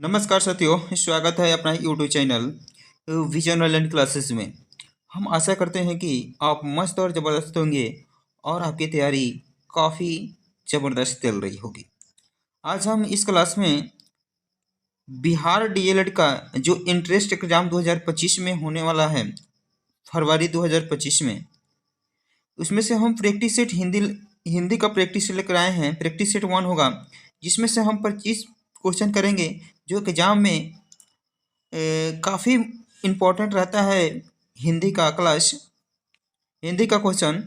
नमस्कार साथियों, स्वागत है अपना YouTube channel vision online classes में। हम आशा करते हैं कि आप मस्त और ज़बरदस्त होंगे और आपकी तैयारी काफ़ी ज़बरदस्त चल रही होगी। आज हम इस क्लास में बिहार डीएलएड का जो इंट्रेंस एग्ज़ाम 2025 में होने वाला है, फरवरी 2025 में, उसमें से हम प्रैक्टिस सेट हिंदी का प्रैक्टिस सेट लेकर आए हैं। प्रैक्टिस सेट 1 होगा, जिसमें से हम 25 क्वेश्चन करेंगे जो एग्ज़ाम में काफ़ी इम्पोर्टेंट रहता है। हिंदी का क्लास, हिंदी का क्वेश्चन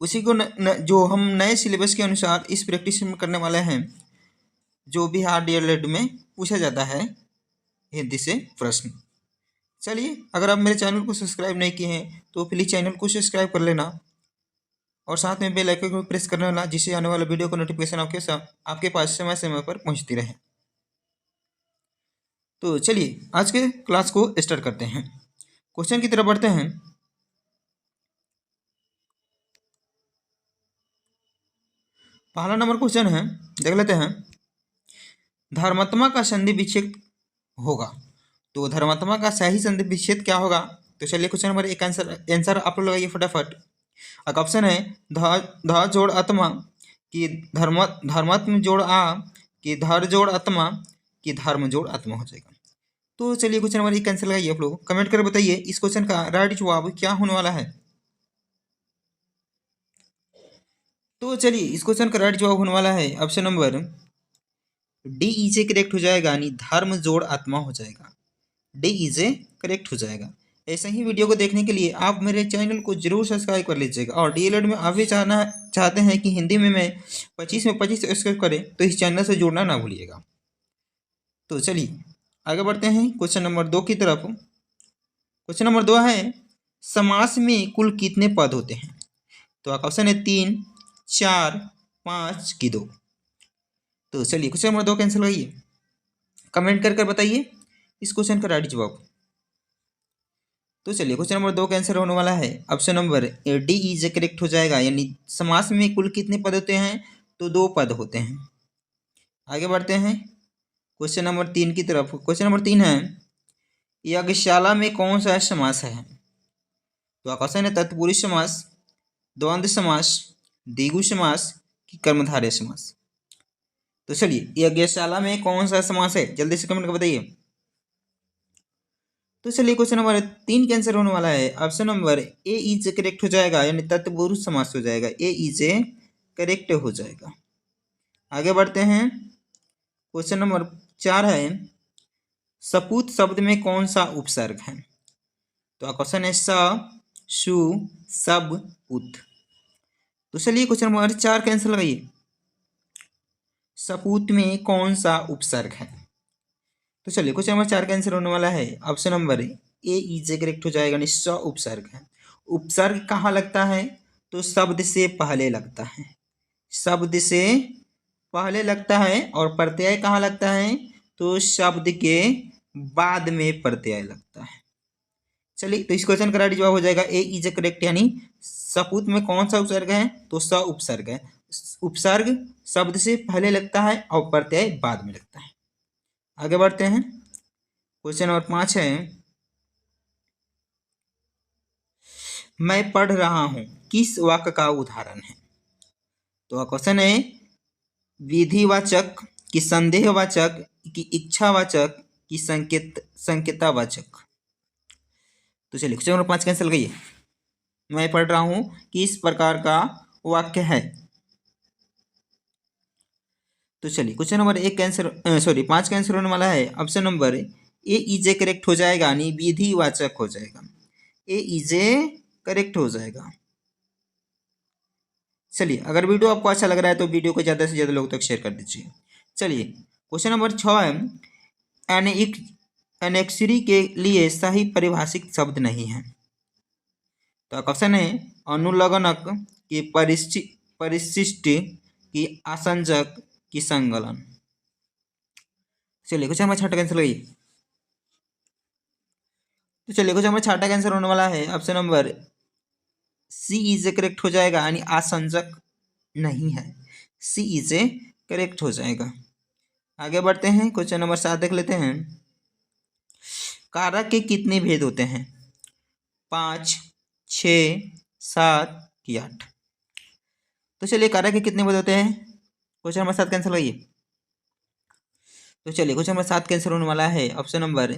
उसी को जो हम नए सिलेबस के अनुसार इस प्रैक्टिस में करने वाले हैं, जो बिहार डीएलएड में पूछा जाता है हिंदी से प्रश्न। चलिए, अगर आप मेरे चैनल को सब्सक्राइब नहीं किए हैं तो प्लीज़ चैनल को सब्सक्राइब कर लेना और साथ में बेल आइकन को प्रेस कर लेना, जिससे आने वाला वीडियो का नोटिफिकेशन आपके पास समय समय पर पहुंचती रहे। तो चलिए आज के क्लास को स्टार्ट करते हैं। क्वेश्चन की तरफ बढ़ते हैं। पहला नंबर क्वेश्चन है, देख लेते हैं। धर्मात्मा का संधि विच्छेद होगा, तो धर्मात्मा का सही संधि विच्छेद क्या होगा? तो चलिए क्वेश्चन नंबर एक आंसर आप लोग लगाइए फटाफट। एक ऑप्शन है ध जोड़ आत्मा कि धर्मात्म जोड़ आ कि धर जोड़ आत्मा कि धर्म जोड़ आत्मा हो जाएगा। तो चलिए क्वेश्चन नंबर एक आंसर लगाइए। आप लोग कमेंट कर बताइए इस क्वेश्चन का राइट जवाब क्या होने वाला है। तो चलिए इस क्वेश्चन का राइट जवाब होने वाला है ऑप्शन नंबर डी इजे करेक्ट हो जाएगा, यानी धर्म जोड़ आत्मा हो जाएगा। डी इजे करेक्ट हो जाएगा। ऐसे ही वीडियो को देखने के लिए आप मेरे चैनल को जरूर सब्सक्राइब कर लीजिएगा, और डीएलएड में आप भी चाहते हैं कि हिंदी में मैं 25 में 25 सब्सक्राइब करें, तो इस चैनल से जुड़ना ना भूलिएगा। तो चलिए आगे बढ़ते हैं क्वेश्चन नंबर 2 की तरफ। क्वेश्चन नंबर 2 है, समास में कुल कितने पद होते हैं? तो ऑप्शन है 3, 4, 5 की 2। तो चलिए क्वेश्चन नंबर 2 कैंसिल करिए, कमेंट कर बताइए इस क्वेश्चन का राइट जवाब। तो चलिए क्वेश्चन नंबर 2 का आंसर होने वाला है option number D is correct हो जाएगा, यानी समास में कुल कितने पद होते हैं? तो 2 पद होते हैं। आगे बढ़ते हैं क्वेश्चन नंबर 3 की तरफ। क्वेश्चन नंबर 3 है, यज्ञशाला में कौन सा समास है? तो ऑप्शन है तत्पुरुष समास, द्वंद्व समास, द्विगु समास कि कर्मधारय समास। तो चलिए यज्ञशाला में कौन सा समास है, जल्दी से कमेंट कर बताइए। तो चलिए क्वेश्चन नंबर 3 का आंसर होने वाला है option number A is correct हो जाएगा, यानी तत्पुरुष समास हो जाएगा। ए इज करेक्ट हो जाएगा। आगे बढ़ते हैं क्वेश्चन नंबर 4 है, सपूत शब्द में कौन सा उपसर्ग है? तो क्वेश्चन है स, सु, सब, पुत। तो चलिए क्वेश्चन नंबर 4 का आंसर लगाइए। सपूत में कौन सा उपसर्ग है? तो चलिए क्वेश्चन नंबर 4 का आंसर होने वाला है option number A is correct हो जाएगा, यानी स उपसर्ग है। उपसर्ग कहाँ लगता है? तो शब्द से पहले लगता है। शब्द से पहले लगता है। और प्रत्यय कहाँ लगता है? तो शब्द के बाद में प्रत्यय लगता है। चलिए तो इस क्वेश्चन का राइट जवाब हो जाएगा ए इज करेक्ट, यानी सपूत में कौन सा उपसर्ग है? तो स उपसर्ग है। उपसर्ग शब्द से पहले लगता है और प्रत्यय बाद में लगता है। आगे बढ़ते हैं क्वेश्चन नंबर 5 है, मैं पढ़ रहा हूं किस वाक्य का उदाहरण है? तो क्वेश्चन है विधिवाचक कि संदेहवाचक कि इच्छावाचक कि संकेतावाचक। तो चलिए क्वेश्चन नंबर 5 कैंसिल गई। मैं पढ़ रहा हूं किस प्रकार का वाक्य है? तो चलिए क्वेश्चन नंबर 1 कैंसर 5 का आंसर होने वाला है option number A is correct हो जाएगा, यानी विधिवाचक हो जाएगा। ए इज करेक्ट हो जाएगा। चलिए अगर वीडियो आपको अच्छा लग रहा है तो वीडियो को ज़्यादा से ज़्यादा लोगों तक शेयर कर दीजिए। चलिए क्वेश्चन नंबर 6 है, एनेक्सरी के लिए सही परिभाषित शब्द नहीं है। तो क्वेश्चन है अनुलग्नक की परिशिष्ट की आसंजक की संगलन। चलिए क्वेश्चन नंबर 6 का आंसर लगाइए। तो चलिए क्वेश्चन नंबर 6 का आंसर होने वाला है option number C is correct हो जाएगा, यानी आसंजक नहीं है। सी इज करेक्ट हो जाएगा। आगे बढ़ते हैं, क्वेश्चन नंबर 7 देख लेते हैं। कारक के कितने भेद होते हैं? 5, 6, 7 कि 8? तो चलिए, कारक के कितने भेद होते हैं? क्वेश्चन नंबर 7 कैंसिल करिए। तो चलिए, क्वेश्चन नंबर 7 कैंसिल होने वाला है। Option number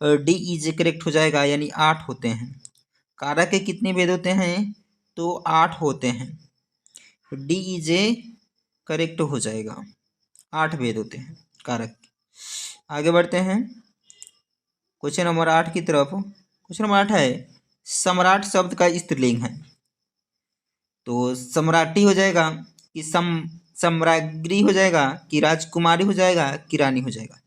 D is correct हो जाएगा, यानी 8 होते हैं। कारक के कितने भेद होते हैं? तो 8 होते हैं। डी इज करेक्ट हो जाएगा, 8 भेद होते हैं कारक के। आगे बढ़ते हैं क्वेश्चन नंबर 8 की तरफ। क्वेश्चन नंबर 8 है, सम्राट शब्द का स्त्रीलिंग है। तो सम्राटी हो जाएगा कि सम्राज्ञी हो जाएगा कि राजकुमारी हो जाएगा कि रानी हो जाएगा?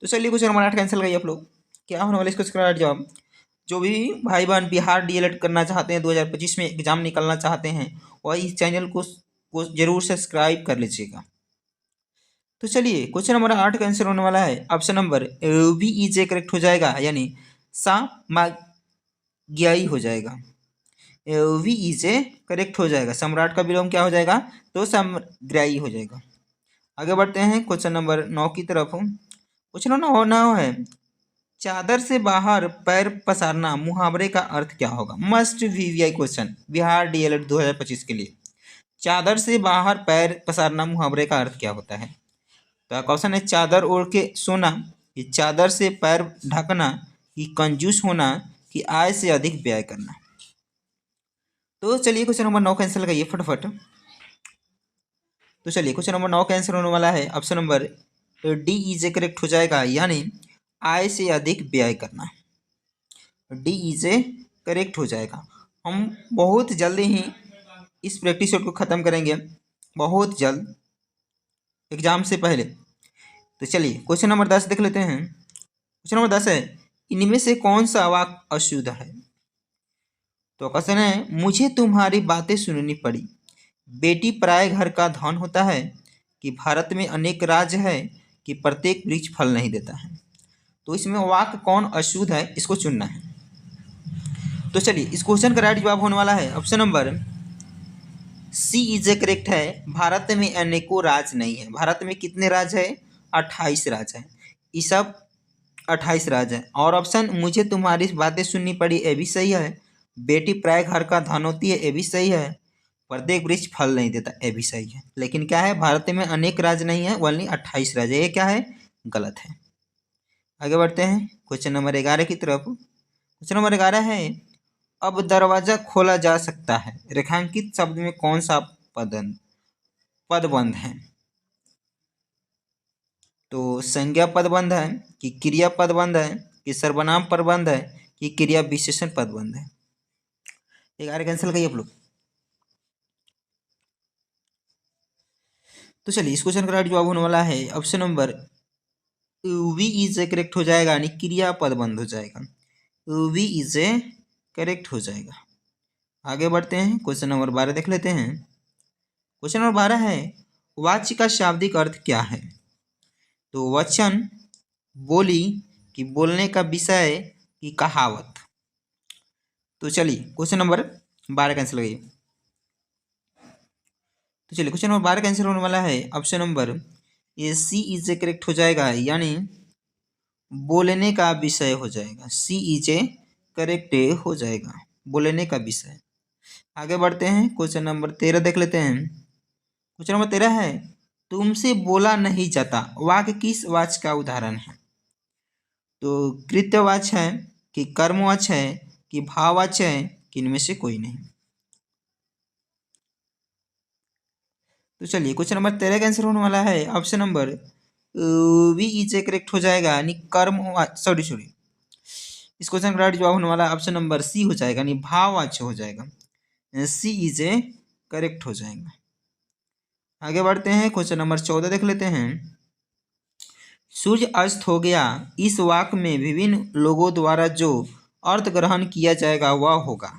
तो चलिए, क्वेश्चन नंबर 8 कैंसिल करिए आप लोग। क्या होने वाला इसको करेक्ट जवाब? जो भी भाई बहन बिहार डीएलएड करना चाहते हैं, 2025 में एग्जाम निकलना चाहते हैं, वह इस चैनल को जरूर सब्सक्राइब कर लीजिएगा। तो चलिए, क्वेश्चन नंबर 8 का आंसर होने वाला है option number B is correct हो जाएगा, यानी सामाग्यायी हो जाएगा। वी इज करेक्ट हो जाएगा। सम्राट का विलोम क्या हो जाएगा? तो समग्राही हो जाएगा। आगे बढ़ते हैं क्वेश्चन नंबर 9 की तरफ। क्वेश्चन नंबर 9 है, चादर से बाहर पैर पसारना मुहावरे का अर्थ क्या होगा? Must VVI question Bihar DElEd 2025 के लिए। चादर से बाहर पैर पसारना मुहावरे का अर्थ क्या होता है? तो क्वेश्चन है, चादर ओढ़ के सोना, कि चादर से पैर ढकना, कि कंजूस होना, कि आय से अधिक व्यय करना? तो चलिए, क्वेश्चन नंबर 9 कैंसिल करिए फटाफट। तो चलिए, क्वेश्चन नंबर 9 कैंसिल होने वाला है। Option number D is correct हो जाएगा, यानी आय से अधिक व्यय करना। डी इज करेक्ट हो जाएगा। हम बहुत जल्दी ही इस प्रैक्टिस सेट को ख़त्म करेंगे, बहुत जल्द, एग्जाम से पहले। तो चलिए, क्वेश्चन नंबर 10 देख लेते हैं। क्वेश्चन नंबर 10 है, इनमें से कौन सा वाक्य अशुद्ध है? तो क्वेश्चन है, मुझे तुम्हारी बातें सुननी पड़ी, बेटी पराए घर का धन होता है, कि भारत में अनेक राज्य है, कि प्रत्येक वृक्ष फल नहीं देता है? तो इसमें वाक्य कौन अशुद्ध है, इसको चुनना है। तो चलिए, इस क्वेश्चन का राइट जवाब होने वाला है option number C is correct है। भारत में अनेकों राज्य नहीं है। भारत में कितने राज्य है? 28 राज्य है। ये सब 28 राज्य है। और ऑप्शन मुझे तुम्हारी बातें सुननी पड़ी, ये भी सही है। बेटी प्राय घर का धन होती है, ये भी सही है। प्रत्येक वृक्ष फल नहीं देता, ये भी सही है। लेकिन क्या है, भारत में अनेक राज्य नहीं है, ओनली 28 राज्य। ये क्या है? गलत है। आगे बढ़ते हैं क्वेश्चन नंबर 11 की तरफ। क्वेश्चन नंबर 11 है, अब दरवाजा खोला जा सकता है, रेखांकित शब्द में कौन सा पदबंध है? तो संज्ञा पदबंध है, कि क्रिया पदबंध है, कि सर्वनाम पदबंध है, कि क्रिया विशेषण पदबंध है? 11 कैंसिल करिए आप लोग। तो चलिए, इस क्वेश्चन का राइट जवाब होने वाला है option number V is correct हो जाएगा, यानी क्रिया पदबंध हो जाएगा। वी इज करेक्ट हो जाएगा। आगे बढ़ते हैं, क्वेश्चन नंबर 12 देख लेते हैं। क्वेश्चन नंबर 12 है, वाच्य का शाब्दिक अर्थ क्या है? तो वचन, बोली, कि बोलने का विषय, कि कहावत? तो चलिए, क्वेश्चन नंबर 12 कैंसिल करिए। तो चलिए, क्वेश्चन नंबर 12 कैंसिल होने वाला है ऑप्शन नंबर ये सी इज करेक्ट हो जाएगा, यानी बोलने का विषय हो जाएगा। सी इज करेक्ट हो जाएगा, बोलने का विषय। आगे बढ़ते हैं, क्वेश्चन नंबर 13 देख लेते हैं। क्वेश्चन नंबर 13 है, तुमसे बोला नहीं जाता वाक्य किस वाच्य का उदाहरण है? तो कृत्यवाच्य है, कि कर्मवाच्य है, कि भाववाच्य है, कि इनमें से कोई नहीं? तो चलिए, क्वेश्चन नंबर 13 का आंसर होने वाला है option number V is correct हो जाएगा, यानी कर्म, सॉरी इस क्वेश्चन का राइट जवाब होने वाला ऑप्शन नंबर सी हो जाएगा, यानी भाववाच्य हो जाएगा। सी इज करेक्ट हो जाएगा। आगे बढ़ते हैं, क्वेश्चन नंबर 14 देख लेते हैं। सूर्य अस्त हो गया, इस वाक्य में विभिन्न लोगों द्वारा जो अर्थ ग्रहण किया जाएगा वह होगा?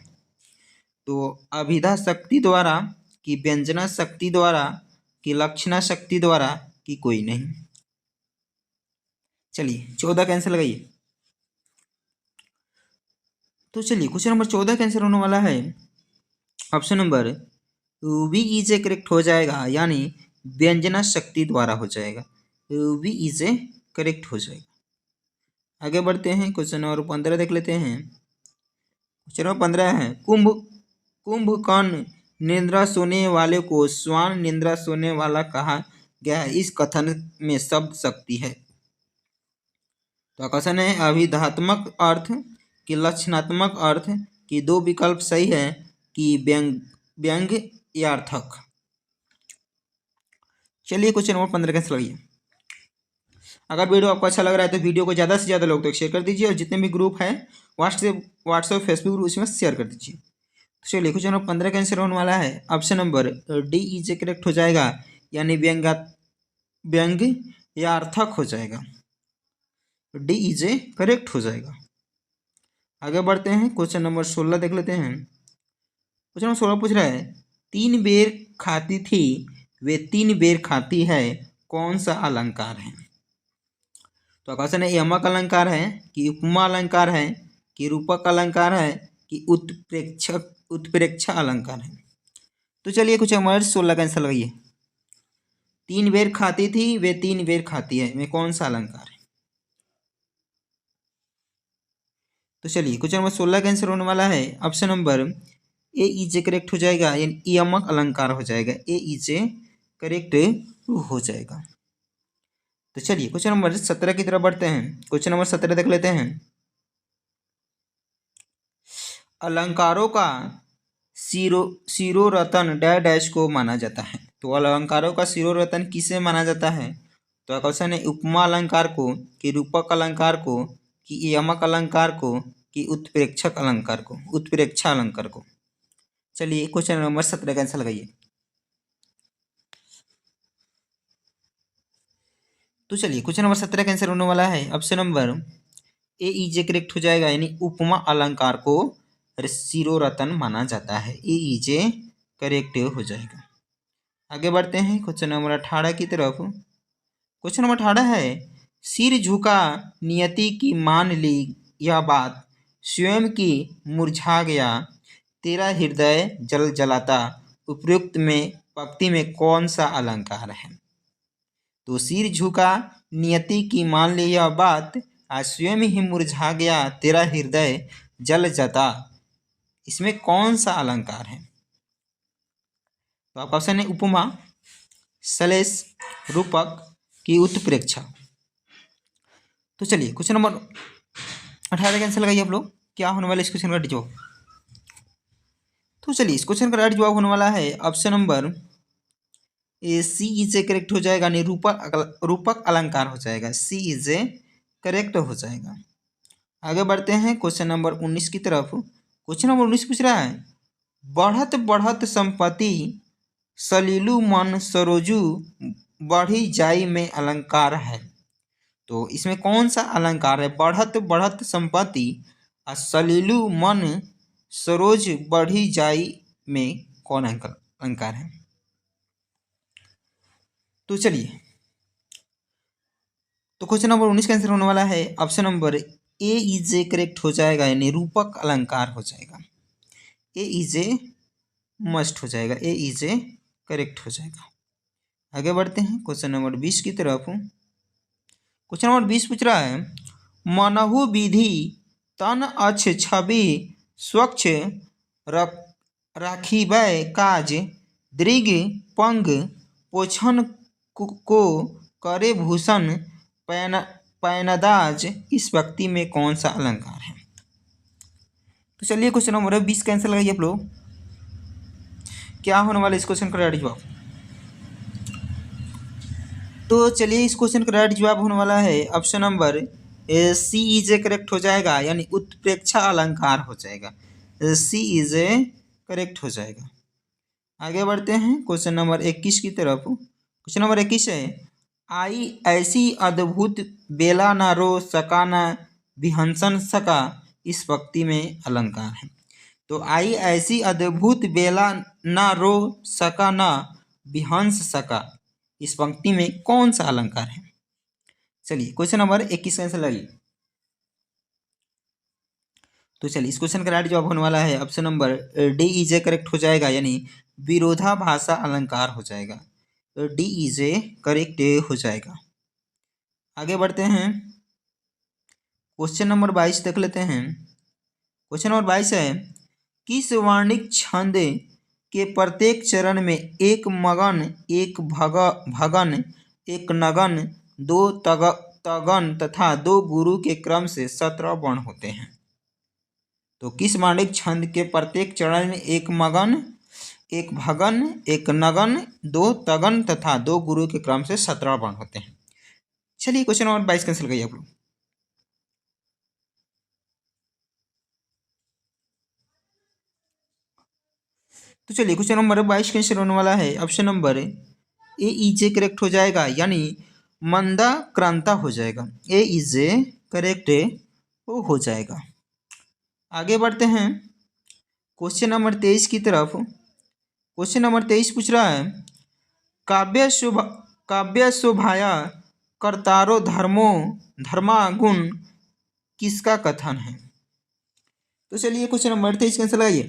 तो अभिधा शक्ति द्वारा, कि व्यंजना शक्ति द्वारा, कि लक्षणा शक्ति द्वारा, कि कोई नहीं? चलिए, 14 कैंसिल लगाइए। तो चलिए, क्वेश्चन नंबर 14 का आंसर होने वाला है option number B is correct हो जाएगा, यानी व्यंजना शक्ति द्वारा हो जाएगा। वी इज ए करेक्ट हो जाएगा। आगे बढ़ते हैं, क्वेश्चन नंबर 15 देख लेते हैं। क्वेश्चन नंबर 15 है, कुंभकर्ण निद्रा सोने वाले को श्वान निद्रा सोने वाला कहा गया है, इस कथन में शब्द शक्ति है। तो क्वेश्चन है अभिधात्मक अर्थ कि लक्षणात्मक अर्थ कि दो विकल्प सही है कि व्यंग यार्थक। चलिए क्वेश्चन नंबर 15 कैंसिल लगाइए। अगर वीडियो आपको अच्छा लग रहा है तो वीडियो को ज़्यादा से ज़्यादा लोग तक शेयर कर दीजिए और जितने भी ग्रुप हैं व्हाट्सएप फेसबुक ग्रुप उसमें शेयर कर दीजिए। तो चलिए क्वेश्चन नंबर 15 का आंसर होने वाला है option number D is correct हो जाएगा, यानी व्यंग यार्थक हो जाएगा। डी इज करेक्ट हो जाएगा। आगे बढ़ते हैं, क्वेश्चन नंबर 16 देख लेते हैं। क्वेश्चन नंबर 16 पूछ रहा है, 3 बेर खाती थी वे 3 बेर खाती है, कौन सा अलंकार है? तो क्वेश्चन है यमक अलंकार है कि उपमा अलंकार है कि रूपक अलंकार है कि उत्प्रेक्षा अलंकार है। तो चलिए कुछ नंबर 16 का आंसर लगाइए। 3 बेर खाती थी वे 3 बेर खाती है में कौन सा अलंकार है? तो चलिए क्वेश्चन नंबर 16 का आंसर होने वाला है option number A is correct हो जाएगा, यानी यमक अलंकार हो जाएगा। ए इज करेक्ट हो जाएगा। तो चलिए क्वेश्चन नंबर 17 की तरफ बढ़ते हैं। क्वेश्चन नंबर 17 देख लेते हैं। अलंकारों का शिरोरतन डैश को माना जाता है। तो अलंकारों का शिरोरतन किसे माना जाता है? तो क्वेश्चन है उपमा अलंकार को कि रूपक अलंकार को कि यमक अलंकार को कि उत्प्रेक्षा अलंकार को। चलिए क्वेश्चन नंबर 17 का आंसर लगाइए। तो चलिए क्वेश्चन नंबर 17 का आंसर होने वाला है option number A is correct हो जाएगा, यानी उपमा अलंकार को शिरोरतन माना जाता है। ए इज करेक्ट हो जाएगा। आगे बढ़ते हैं क्वेश्चन नंबर 18 की तरफ। क्वेश्चन नंबर 18 है, सिर झुका नियति की मान ली यह बात, स्वयं की मुरझा गया तेरा हृदय जल जलाता, उपयुक्त में पंक्ति में कौन सा अलंकार है? तो सिर झुका नियति की मान ली यह बात, आज स्वयं ही मुरझा गया तेरा हृदय जल जाता, इसमें कौन सा अलंकार है? तो आपका ऑप्शन है उपमा, सलेश, रूपक की उत्प्रेक्षा। तो चलिए क्वेश्चन नंबर 18 का आंसर लगाइए आप लोग। क्या होने वाला इस क्वेश्चन का जवाब? तो चलिए इस क्वेश्चन का राइट जवाब होने वाला है option number A C is a correct हो जाएगा, नहीं रूपक अलंकार हो जाएगा। सी इज ए करेक्ट हो जाएगा। आगे बढ़ते हैं क्वेश्चन नंबर 19 की तरफ। क्वेश्चन नंबर 19 पूछ रहा है, बढ़त बढ़त संपत्ति सलीलु मन सरोजू बढ़ी जाई में अलंकार है। तो इसमें कौन सा अलंकार है? बढ़त बढ़त संपत्ति और सलीलु मन सरोज बढ़ी जाई में कौन अलंकार है? तो चलिए, तो क्वेश्चन नंबर 19 का आंसर होने वाला है option number A is a correct हो जाएगा, यानी रूपक अलंकार हो जाएगा। ए इज ए मस्ट हो जाएगा। ए इज ए करेक्ट हो जाएगा। आगे बढ़ते हैं क्वेश्चन नंबर 20 की तरफ। क्वेश्चन नंबर 20 पूछ रहा है, मनहु विधि तन अच्छ छवि स्वच्छ राखिबै काज दृग पंग पोछन को करे भूषण पैनदाज, इस व्यक्ति में कौन सा अलंकार है? तो चलिए क्वेश्चन नंबर 20 का आंसर लगाइए आप लोग। क्या होने वाला इस क्वेश्चन का राइट जवाब? तो चलिए इस क्वेश्चन का राइट जवाब होने वाला है option number C is a correct हो जाएगा, यानी उत्प्रेक्षा अलंकार हो जाएगा। सी इज ए करेक्ट हो जाएगा। आगे बढ़ते हैं क्वेश्चन नंबर 21 की तरफ। क्वेश्चन नंबर 21 है, आई ऐसी अद्भुत बेला ना रो सका ना विहंसन सका, इस पंक्ति में अलंकार है। तो आई ऐसी अद्भुत बेला ना रो सका ना विहंस सका, इस पंक्ति में कौन सा अलंकार है? चलिए क्वेश्चन नंबर 21 का आंसर लगाइए। तो चलिए इस क्वेश्चन का राइट जवाब होने वाला है option number D is a correct हो जाएगा, यानी विरोधाभासा अलंकार हो जाएगा। डी इज ए करेक्ट हो जाएगा। आगे बढ़ते हैं, क्वेश्चन नंबर 22 देख लेते हैं। क्वेश्चन नंबर 22 है, किस वर्णिक छंद के प्रत्येक चरण में एक मगन, एक भगन, एक नगन, दो तगन तथा दो गुरु के क्रम से 17 वर्ण होते हैं? तो किस वर्णिक छंद के प्रत्येक चरण में एक मगन, एक भगन, एक नगन, दो तगन तथा दो गुरु के क्रम से 17 वर्ण होते हैं? चलिए क्वेश्चन नंबर 22 कैंसिल करिए आप लोग। तो चलिए क्वेश्चन नंबर 22 कैंसिल होने वाला है। Option number A is a correct हो जाएगा, यानी मंदा क्रांता हो जाएगा। ए इज ए करेक्ट हो जाएगा। आगे बढ़ते हैं क्वेश्चन नंबर 23 की तरफ। क्वेश्चन नंबर 23 पूछ रहा है, काव्य शोभाया कर्तारो धर्मा गुण किसका कथन है? तो चलिए क्वेश्चन नंबर 23 कैंसिल आइए।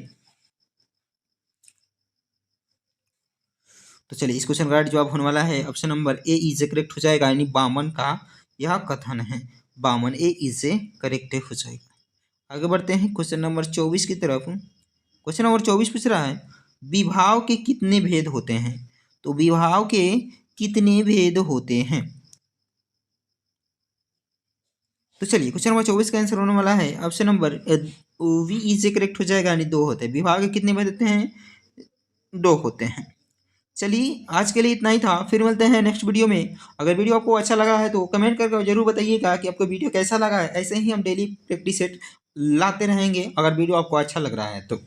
तो चलिए इस क्वेश्चन का राइट जवाब होने वाला है option number A is a correct हो जाएगा, यानी बामन का यह कथन है। बामन, ए इज ए करेक्ट हो जाएगा। आगे बढ़ते हैं क्वेश्चन नंबर 24 की तरफ। क्वेश्चन नंबर 24 पूछ रहा है, विभाव के कितने भेद होते हैं? तो विभाव के कितने भेद होते हैं? तो चलिए क्वेश्चन नंबर 24 का आंसर होने वाला है option number V is a correct हो जाएगा, यानी दो होते हैं। विभाग के कितने भेद होते हैं? दो होते हैं। चलिए आज के लिए इतना ही था, फिर मिलते हैं नेक्स्ट वीडियो में। अगर वीडियो आपको अच्छा लगा है तो कमेंट करके जरूर बताइएगा कि आपको वीडियो कैसा लगा है। ऐसे ही हम डेली प्रैक्टिस सेट लाते रहेंगे अगर वीडियो आपको अच्छा लग रहा है तो।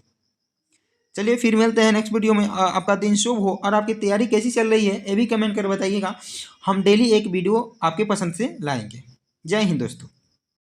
चलिए फिर मिलते हैं नेक्स्ट वीडियो में। आपका दिन शुभ हो और आपकी तैयारी कैसी चल रही है ये भी कमेंट कर बताइएगा। हम डेली एक वीडियो आपके पसंद से लाएंगे। जय हिंद दोस्तों।